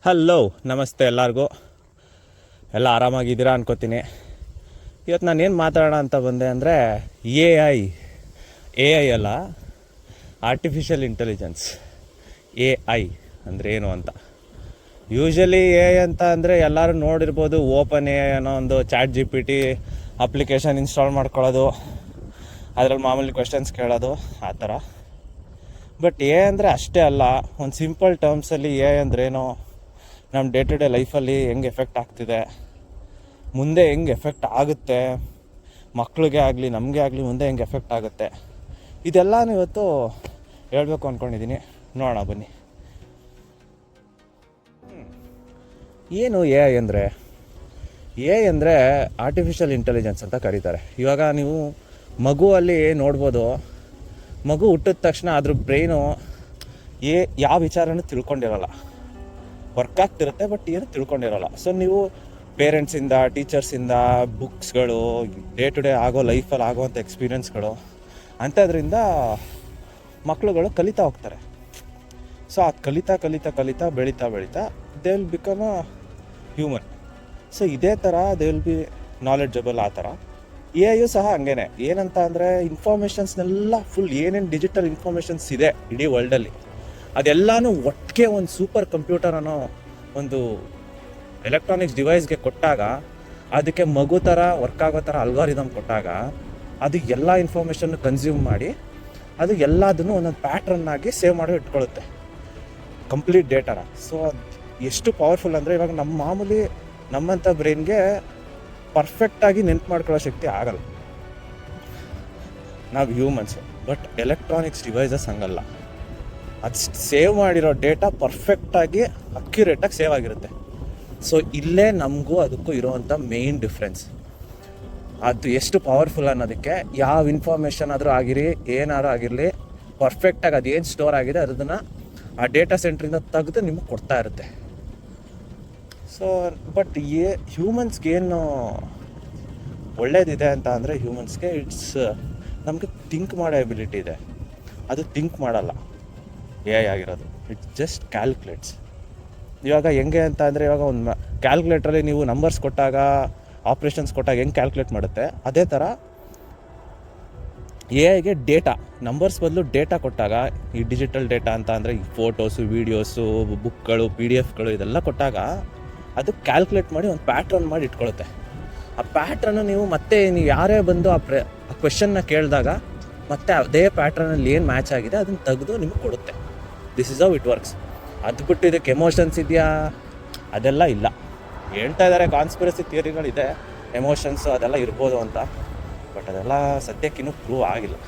Hello, ನಮಸ್ತೆ ಎಲ್ಲರಿಗೂ. ಎಲ್ಲ ಆರಾಮಾಗಿದ್ದೀರಾ ಅನ್ಕೋತೀನಿ. ಇವತ್ತು ನಾನು ಏನು ಮಾತಾಡೋಣ ಅಂತ ಬಂದೆ ಅಂದರೆ ಎ ಐ ಅಲ್ಲ, ಆರ್ಟಿಫಿಷಿಯಲ್ ಇಂಟೆಲಿಜೆನ್ಸ್. ಎ ಐ ಅಂದರೆ ಏನು ಅಂತ. ಯೂಶ್ವಲಿ ಎ ಐ ಅಂತ ಅಂದರೆ ಎಲ್ಲರೂ ನೋಡಿರ್ಬೋದು, ಓಪನ್ ಎ ಐ ಅನ್ನೋ ಒಂದು ChatGPT ಅಪ್ಲಿಕೇಶನ್ ಇನ್ಸ್ಟಾಲ್ ಮಾಡ್ಕೊಳ್ಳೋದು, ಅದರಲ್ಲಿ ಮಾಮೂಲಿ ಕ್ವೆಶನ್ಸ್ ಕೇಳೋದು, ಆ ಥರ. ಬಟ್ ಎ ಅಂದರೆ ಅಷ್ಟೇ ಅಲ್ಲ. ಒಂದು ಸಿಂಪಲ್ ಟರ್ಮ್ಸಲ್ಲಿ ಎ ಐ ಅಂದ್ರೇನು, ನಮ್ಮ ಡೇ ಟು ಡೇ ಲೈಫಲ್ಲಿ ಹೆಂಗೆ ಎಫೆಕ್ಟ್ ಆಗ್ತಿದೆ, ಮುಂದೆ ಹೆಂಗೆ ಎಫೆಕ್ಟ್ ಆಗುತ್ತೆ, ಮಕ್ಕಳಿಗೆ ಆಗಲಿ ನಮಗೆ ಆಗಲಿ ಮುಂದೆ ಹೆಂಗೆ ಎಫೆಕ್ಟ್ ಆಗುತ್ತೆ, ಇದೆಲ್ಲನೂ ಇವತ್ತು ಹೇಳಬೇಕು ಅಂದ್ಕೊಂಡಿದ್ದೀನಿ. ನೋಡೋಣ ಬನ್ನಿ. ಏನು ಎ ಐ ಅಂದರೆ? ಎ ಐ ಅಂದರೆ ಆರ್ಟಿಫಿಷಿಯಲ್ ಇಂಟೆಲಿಜೆನ್ಸ್ ಅಂತ ಕರೀತಾರೆ. ಇವಾಗ ನೀವು ಮಗುವಲ್ಲಿ ನೋಡ್ಬೋದು, ಮಗು ಹುಟ್ಟಿದ ತಕ್ಷಣ ಅದ್ರ ಬ್ರೈನು ಯಾವ ವಿಚಾರನೂ ತಿಳ್ಕೊಂಡಿರೋಲ್ಲ, ವರ್ಕ್ ಆಗ್ತಿರುತ್ತೆ, ಬಟ್ ಏನು ತಿಳ್ಕೊಂಡಿರೋಲ್ಲ. ಸೊ ನೀವು ಪೇರೆಂಟ್ಸಿಂದ, ಟೀಚರ್ಸಿಂದ, ಬುಕ್ಸ್ಗಳು, ಡೇ ಟು ಡೇ ಆಗೋ ಲೈಫಲ್ಲಿ ಆಗೋವಂಥ ಎಕ್ಸ್ಪೀರಿಯೆನ್ಸ್ಗಳು ಅಂಥದ್ರಿಂದ ಮಕ್ಕಳುಗಳು ಕಲಿತಾ ಹೋಗ್ತಾರೆ. ಸೊ ಅದು ಕಲಿತಾ ಬೆಳೀತಾ they will become a human. So ಇದೇ ಥರ ದೇ ವಿಲ್ ಬಿ ನಾಲೆಡ್ಜಬಲ್. ಆ ಥರ ಎ ಐಯು ಸಹ ಹಂಗೇನೆ. ಏನಂತ ಅಂದರೆ, ಇನ್ಫಾರ್ಮೇಷನ್ಸ್ನೆಲ್ಲ ಫುಲ್ ಏನೇನು ಡಿಜಿಟಲ್ ಇನ್ಫಾರ್ಮೇಷನ್ಸ್ ಇದೆ ಇಡೀ ವರ್ಲ್ಡಲ್ಲಿ, ಅದೆಲ್ಲನೂ ಒಟ್ಟಿಗೆ ಒಂದು ಸೂಪರ್ ಕಂಪ್ಯೂಟರ್ ಅನ್ನೋ ಒಂದು ಎಲೆಕ್ಟ್ರಾನಿಕ್ಸ್ ಡಿವೈಸ್ಗೆ ಕೊಟ್ಟಾಗ, ಅದಕ್ಕೆ ಮಗು ಥರ ವರ್ಕ್ ಆಗೋ ಥರ ಅಲ್ಗಾರಿದಮ್ ಕೊಟ್ಟಾಗ, ಅದು ಎಲ್ಲ ಇನ್ಫಾರ್ಮೇಷನ್ನು ಕನ್ಸ್ಯೂಮ್ ಮಾಡಿ ಅದು ಎಲ್ಲದನ್ನು ಒಂದೊಂದು ಪ್ಯಾಟ್ರನ್ನಾಗಿ ಸೇವ್ ಮಾಡಿ ಇಟ್ಕೊಳ್ಳುತ್ತೆ, ಕಂಪ್ಲೀಟ್ ಡೇಟಾನ. ಸೊ ಅದು ಎಷ್ಟು ಪವರ್ಫುಲ್ ಅಂದರೆ, ಇವಾಗ ನಮ್ಮ ಮಾಮೂಲಿ ನಮ್ಮಂಥ ಬ್ರೈನ್ಗೆ ಪರ್ಫೆಕ್ಟಾಗಿ ನೆನ್ಪು ಮಾಡ್ಕೊಳ್ಳೋ ಶಕ್ತಿ ಆಗಲ್ಲ, ನಾವು ಹ್ಯೂಮನ್ಸು. ಬಟ್ ಎಲೆಕ್ಟ್ರಾನಿಕ್ಸ್ ಡಿವೈಸಸ್ ಹಂಗಲ್ಲ. ಅದು ಸೇವ್ ಮಾಡಿರೋ ಡೇಟಾ ಪರ್ಫೆಕ್ಟಾಗಿ ಅಕ್ಯುರೇಟಾಗಿ ಸೇವ್ ಆಗಿರುತ್ತೆ. ಸೊ ಇಲ್ಲೇ ನಮಗೂ ಅದಕ್ಕೂ ಇರೋವಂಥ ಮೇಯ್ನ್ ಡಿಫ್ರೆನ್ಸ್. ಅದು ಎಷ್ಟು ಪವರ್ಫುಲ್ ಅನ್ನೋದಕ್ಕೆ, ಯಾವ ಇನ್ಫಾರ್ಮೇಷನ್ ಆದರೂ ಆಗಿರಿ, ಏನಾದರೂ ಆಗಿರಲಿ, ಪರ್ಫೆಕ್ಟಾಗಿ ಅದೇನು ಸ್ಟೋರ್ ಆಗಿದೆ ಅದನ್ನು ಆ ಡೇಟಾ ಸೆಂಟ್ರಿಂದ ತೆಗೆದು ನಿಮಗೆ ಕೊಡ್ತಾ ಇರುತ್ತೆ. ಸೊ ಬಟ್ ಹ್ಯೂಮನ್ಸ್ಗೇನು ಒಳ್ಳೇದಿದೆ ಅಂತ ಅಂದರೆ, ಹ್ಯೂಮನ್ಸ್ಗೆ ನಮಗೆ ಥಿಂಕ್ ಮಾಡೋ ಎಬಿಲಿಟಿ ಇದೆ. ಅದು ಥಿಂಕ್ ಮಾಡಲ್ಲ ಎ ಐ ಆಗಿರೋದು. It's just calculates. ಇವಾಗ ಹೆಂಗೆ ಅಂತ ಅಂದರೆ, ಇವಾಗ ಒಂದು ಕ್ಯಾಲ್ಕುಲೇಟ್ರಲ್ಲಿ ನೀವು ನಂಬರ್ಸ್ ಕೊಟ್ಟಾಗ, ಆಪ್ರೇಷನ್ಸ್ ಕೊಟ್ಟಾಗ ಹೆಂಗೆ ಕ್ಯಾಲ್ಕುಲೇಟ್ ಮಾಡುತ್ತೆ, ಅದೇ ಥರ ಎ ಐಗೆ ಡೇಟಾ, ನಂಬರ್ಸ್ ಬದಲು ಡೇಟಾ ಕೊಟ್ಟಾಗ, ಈ ಡಿಜಿಟಲ್ ಡೇಟಾ ಅಂತ ಅಂದರೆ ಈ ಫೋಟೋಸು, ವೀಡಿಯೋಸು, ಬುಕ್ಗಳು, PDF ಇದೆಲ್ಲ ಕೊಟ್ಟಾಗ ಅದು ಕ್ಯಾಲ್ಕುಲೇಟ್ ಮಾಡಿ ಒಂದು ಪ್ಯಾಟ್ರನ್ ಮಾಡಿ ಇಟ್ಕೊಳ್ಳುತ್ತೆ. ಆ ಪ್ಯಾಟ್ರನ್ನು ನೀವು ನೀವು ಯಾರೇ ಬಂದು ಆ ಕ್ವೆಶನ್ನ ಕೇಳಿದಾಗ ಮತ್ತೆ ಅದೇ ಪ್ಯಾಟ್ರನಲ್ಲಿ ಏನು ಮ್ಯಾಚ್ ಆಗಿದೆ ಅದನ್ನು ತೆಗೆದು ನಿಮಗೆ ಕೊಡುತ್ತೆ. This is how it works. ಅದು ಬಿಟ್ಟು ಇದಕ್ಕೆ ಎಮೋಷನ್ಸ್ ಇದೆಯಾ, ಅದೆಲ್ಲ ಇಲ್ಲ. ಹೇಳ್ತಾ ಇದ್ದಾರೆ ಕಾನ್ಸ್ಪಿರಸಿ ಥಿಯರಿಗಳಿದೆ, ಎಮೋಷನ್ಸು ಅದೆಲ್ಲ ಇರ್ಬೋದು ಅಂತ, ಬಟ್ ಅದೆಲ್ಲ ಸದ್ಯಕ್ಕಿನ್ನೂ ಪ್ರೂವ್ ಆಗಿಲ್ಲ.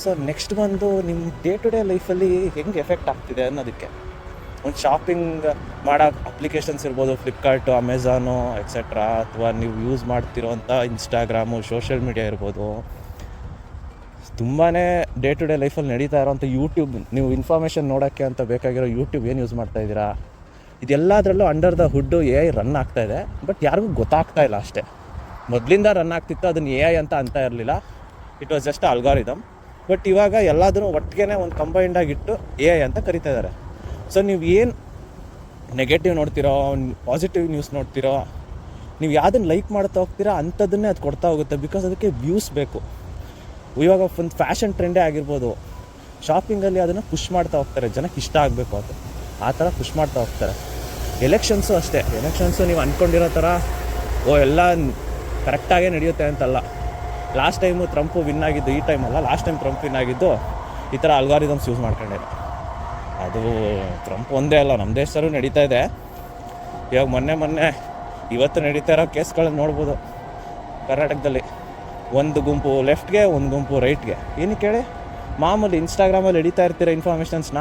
ಸೊ ನೆಕ್ಸ್ಟ್ ಬಂದು ನಿಮ್ಮ ಡೇ ಟು ಡೇ ಲೈಫಲ್ಲಿ ಹೆಂಗೆ ಎಫೆಕ್ಟ್ ಆಗ್ತಿದೆ ಅನ್ನೋದಕ್ಕೆ, ಒಂದು ಶಾಪಿಂಗ್ ಮಾಡೋ ಅಪ್ಲಿಕೇಶನ್ಸ್ ಇರ್ಬೋದು, ಫ್ಲಿಪ್ಕಾರ್ಟು, ಅಮೆಝಾನು ಎಕ್ಸೆಟ್ರಾ, ಅಥವಾ ನೀವು ಯೂಸ್ ಮಾಡ್ತಿರೋವಂಥ ಇನ್ಸ್ಟಾಗ್ರಾಮು, ಸೋಷಿಯಲ್ ಮೀಡಿಯಾ ಇರ್ಬೋದು, ತುಂಬಾ ಡೇ ಟು ಡೇ ಲೈಫಲ್ಲಿ ನಡೀತಾ ಇರೋವಂಥ ಯೂಟ್ಯೂಬ್, ನೀವು ಇನ್ಫಾರ್ಮೇಷನ್ ನೋಡೋಕ್ಕೆ ಅಂತ ಬೇಕಾಗಿರೋ ಯೂಟ್ಯೂಬ್ ಏನು ಯೂಸ್ ಮಾಡ್ತಾಯಿದ್ದೀರಾ, ಇದೆಲ್ಲದರಲ್ಲೂ under the hood A I run ಆಗ್ತಾಯಿದೆ. ಬಟ್ ಯಾರಿಗೂ ಗೊತ್ತಾಗ್ತಾ ಇಲ್ಲ ಅಷ್ಟೇ. ಮೊದಲಿಂದ ರನ್ ಆಗ್ತಿತ್ತು, ಅದನ್ನು ಎ ಐ ಅಂತ ಇರಲಿಲ್ಲ, it was just algorithm. But ಇವಾಗ ಎಲ್ಲಾದರೂ ಒಟ್ಟಿಗೆ ಒಂದು ಕಂಬೈಂಡಾಗಿಟ್ಟು ಎ ಐ ಅಂತ ಕರಿತಾ ಇದ್ದಾರೆ. ಸೊ ನೀವು ಏನು ನೆಗೆಟಿವ್ ನೋಡ್ತಿರೋ, ಪಾಸಿಟಿವ್ ನ್ಯೂಸ್ ನೋಡ್ತಿರೋ, ನೀವು ಯಾವುದನ್ನು ಲೈಕ್ ಮಾಡ್ತಾ ಹೋಗ್ತೀರಾ ಅಂಥದ್ದನ್ನೇ ಅದು ಕೊಡ್ತಾ ಹೋಗುತ್ತೆ. ಬಿಕಾಸ್ ಅದಕ್ಕೆ ವ್ಯೂಸ್ ಬೇಕು. ಇವಾಗ ಒಂದು ಫ್ಯಾಷನ್ ಟ್ರೆಂಡೇ ಆಗಿರ್ಬೋದು, ಶಾಪಿಂಗಲ್ಲಿ ಅದನ್ನು ಪುಷ್ ಮಾಡ್ತಾ ಹೋಗ್ತಾರೆ, ಜನಕ್ಕೆ ಇಷ್ಟ ಆಗಬೇಕು ಅದು, ಆ ಥರ ಪುಷ್ ಮಾಡ್ತಾ ಹೋಗ್ತಾರೆ. ಎಲೆಕ್ಷನ್ಸು ಅಷ್ಟೇ. ಎಲೆಕ್ಷನ್ಸು ನೀವು ಅಂದ್ಕೊಂಡಿರೋ ಥರ ಎಲ್ಲ ಕರೆಕ್ಟಾಗೇ ನಡೆಯುತ್ತೆ ಅಂತಲ್ಲ. ಲಾಸ್ಟ್ ಟೈಮು ಟ್ರಂಪು ವಿನ್ ಆಗಿದ್ದು, ಈ ಟೈಮಲ್ಲ, ಲಾಸ್ಟ್ ಟೈಮ್ ಟ್ರಂಪ್ ವಿನ್ ಆಗಿದ್ದು ಈ ಥರ ಅಲ್ಗಾರಿದಮ್ಸ್ ಯೂಸ್ ಮಾಡ್ಕೊಂಡಿದೆ. ಅದು ಟ್ರಂಪ್ ಒಂದೇ ಅಲ್ಲ, ನಮ್ಮ ದೇಶದಲ್ಲೂ ನಡೀತಾ ಇದೆ. ಇವಾಗ ಮೊನ್ನೆ ಇವತ್ತು ನಡೀತಾ ಇರೋ ಕೇಸ್ಗಳನ್ನು ನೋಡ್ಬೋದು. ಕರ್ನಾಟಕದಲ್ಲಿ ಒಂದು ಗುಂಪು ಲೆಫ್ಟ್ಗೆ, ಒಂದು ಗುಂಪು ರೈಟ್ಗೆ. ಏನಕ್ಕೆ ಹೇಳಿ, ಮಾಮೂಲಿ ಇನ್ಸ್ಟಾಗ್ರಾಮಲ್ಲಿ ನಡೀತಾ ಇರ್ತೀರ ಇನ್ಫಾರ್ಮೇಷನ್ಸ್ನ,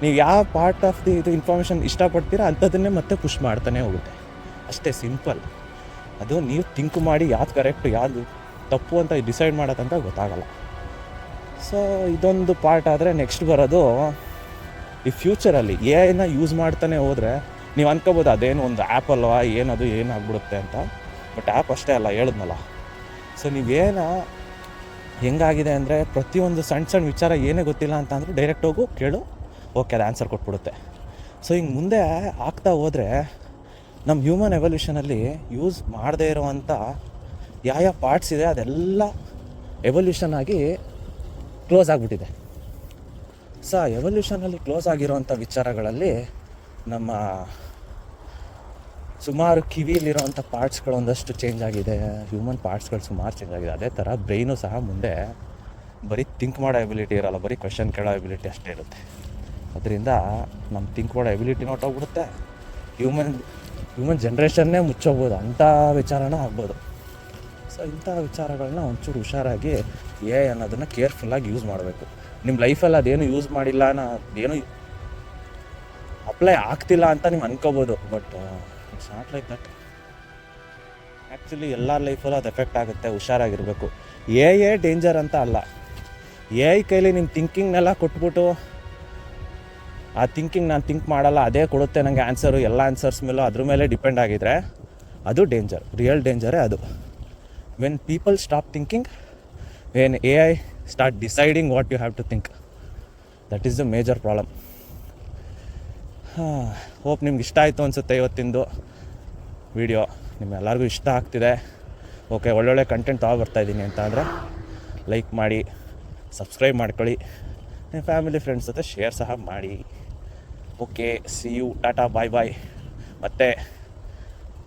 ನೀವು ಯಾವ ಪಾರ್ಟ್ ಆಫ್ ಇದು ಇನ್ಫಾರ್ಮೇಷನ್ ಇಷ್ಟಪಡ್ತೀರಾ ಅಂಥದ್ದನ್ನೇ ಮತ್ತೆ ಪುಷ್ ಮಾಡ್ತಾನೆ ಹೋಗುತ್ತೆ. ಅಷ್ಟೇ ಸಿಂಪಲ್. ಅದು ನೀವು ಥಿಂಕ್ ಮಾಡಿ ಯಾವ್ದು ಕರೆಕ್ಟು ಯಾವುದು ತಪ್ಪು ಅಂತ ಡಿಸೈಡ್ ಮಾಡೋದಂತ ಗೊತ್ತಾಗಲ್ಲ. ಸೊ ಇದೊಂದು ಪಾರ್ಟ್ ಆದರೆ, ನೆಕ್ಸ್ಟ್ ಬರೋದು ಈ ಫ್ಯೂಚರಲ್ಲಿ ಎ ಐನ ಯೂಸ್ ಮಾಡ್ತಾನೆ ಹೋದರೆ, ನೀವು ಅನ್ಕೋಬೋದು ಅದೇನು ಒಂದು ಆ್ಯಪ್ ಅಲ್ವಾ, ಏನದು ಏನಾಗ್ಬಿಡುತ್ತೆ ಅಂತ. ಬಟ್ ಆ್ಯಪ್ ಅಷ್ಟೇ ಅಲ್ಲ, ಹೇಳಿದ್ನಲ್ಲ. ಸೊ ನೀವೇನು ಹೆಂಗಾಗಿದೆ ಅಂದರೆ, ಪ್ರತಿಯೊಂದು ಸಣ್ಣ ವಿಚಾರ ಏನೇ ಗೊತ್ತಿಲ್ಲ ಅಂತ ಅಂದರೆ ಡೈರೆಕ್ಟ್ ಹೋಗು ಕೇಳು, ಓಕೆ ಅದು ಆನ್ಸರ್ ಕೊಟ್ಬಿಡುತ್ತೆ. ಸೊ ಹಿಂಗೆ ಮುಂದೆ ಆಗ್ತಾ ಹೋದರೆ ನಮ್ಮ ಹ್ಯೂಮನ್ ಎವಲ್ಯೂಷನಲ್ಲಿ ಯೂಸ್ ಮಾಡದೇ ಇರೋವಂಥ ಯಾವ ಪಾರ್ಟ್ಸ್ ಇದೆ ಅದೆಲ್ಲ ಎವಲ್ಯೂಷನ್ ಆಗಿ ಕ್ಲೋಸ್ ಆಗಿಬಿಟ್ಟಿದೆ. ಸೊ ಎವಲ್ಯೂಷನಲ್ಲಿ ಕ್ಲೋಸ್ ಆಗಿರೋವಂಥ ವಿಚಾರಗಳಲ್ಲಿ ನಮ್ಮ ಸುಮಾರು ಕಿವಿಯಲ್ಲಿರೋವಂಥ ಪಾರ್ಟ್ಸ್ಗಳು ಒಂದಷ್ಟು ಚೇಂಜ್ ಆಗಿದೆ, ಹ್ಯೂಮನ್ ಪಾರ್ಟ್ಸ್ಗಳು ಸುಮಾರು ಚೇಂಜ್ ಆಗಿದೆ. ಅದೇ ಥರ ಬ್ರೈನು ಸಹ ಮುಂದೆ ಬರೀ ಥಿಂಕ್ ಮಾಡೋ ಎಬಿಲಿಟಿ ಇರೋಲ್ಲ, ಬರೀ ಕ್ವೆಶನ್ ಕೇಳೋ ಎಬಿಲಿಟಿ ಅಷ್ಟೇ ಇರುತ್ತೆ. ಅದರಿಂದ ನಮ್ಮ ಥಿಂಕ್ ಮಾಡೋ ಎಬಿಲಿಟಿನೂ ಹೊಟ್ಟೋಗ್ಬಿಡುತ್ತೆ, ಹ್ಯೂಮನ್ ಜನ್ರೇಷನ್ನೇ ಮುಚ್ಚೋಗ್ಬೋದು, ಅಂಥ ವಿಚಾರನೂ ಆಗ್ಬೋದು. ಸೊ ಇಂಥ ವಿಚಾರಗಳನ್ನ ಒಂಚೂರು ಹುಷಾರಾಗಿ ಅನ್ನೋದನ್ನು ಕೇರ್ಫುಲ್ಲಾಗಿ ಯೂಸ್ ಮಾಡಬೇಕು. ನಿಮ್ಮ ಲೈಫಲ್ಲಿ ಅದೇನು ಯೂಸ್ ಮಾಡಿಲ್ಲ, ಏನು ಅಪ್ಲೈ ಆಗ್ತಿಲ್ಲ ಅಂತ ನೀವು ಅನ್ಕೋಬೋದು, but it's not like that. Actually ಎಲ್ಲರ ಲೈಫಲ್ಲೂ ಅದು ಎಫೆಕ್ಟ್ ಆಗುತ್ತೆ, ಹುಷಾರಾಗಿರಬೇಕು. ಡೇಂಜರ್ ಅಂತ ಅಲ್ಲ, ಕೈಲಿ ನಿಮ್ಮ ಥಿಂಕಿಂಗ್ನೆಲ್ಲ ಕೊಟ್ಬಿಟ್ಟು ಆ ಥಿಂಕಿಂಗ್ ನಾನು ಥಿಂಕ್ ಮಾಡಲ್ಲ ಅದೇ ಕೊಡುತ್ತೆ ನನಗೆ ಆನ್ಸರು, ಎಲ್ಲ ಆನ್ಸರ್ಸ್ ಮೇಲೂ ಅದ್ರ ಮೇಲೆ ಡಿಪೆಂಡ್ ಆಗಿದ್ದರೆ ಅದು ಡೇಂಜರ್, ರಿಯಲ್ ಡೇಂಜರೇ ಅದು. When people stop thinking, when start deciding what you have to think, that is the major problem. Hope ನಿಮ್ಗೆ ಇಷ್ಟ ಆಯಿತು ಅನಿಸುತ್ತೆ ಇವತ್ತಿಂದು ವಿಡಿಯೋ. ನಿಮ್ಮೆಲ್ಲರಿಗೂ ಇಷ್ಟ ಆಗ್ತಿದೆ, ಓಕೆ, ಒಳ್ಳೊಳ್ಳೆ ಕಂಟೆಂಟ್ ತೊಗೊಬರ್ತಾಯಿದ್ದೀನಿ ಅಂತ ಅಂದರೆ ಲೈಕ್ ಮಾಡಿ, ಸಬ್ಸ್ಕ್ರೈಬ್ ಮಾಡ್ಕೊಳ್ಳಿ, ನಿಮ್ಮ ಫ್ಯಾಮಿಲಿ ಫ್ರೆಂಡ್ಸ್ ಜೊತೆ ಶೇರ್ ಸಹ ಮಾಡಿ. ಓಕೆ, ಸಿ ಯು, ಟಾಟಾ, ಬಾಯ್ ಬಾಯ್. ಮತ್ತೆ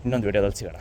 ಇನ್ನೊಂದು ವಿಡಿಯೋದಲ್ಲಿ ಸಿಗೋಣ.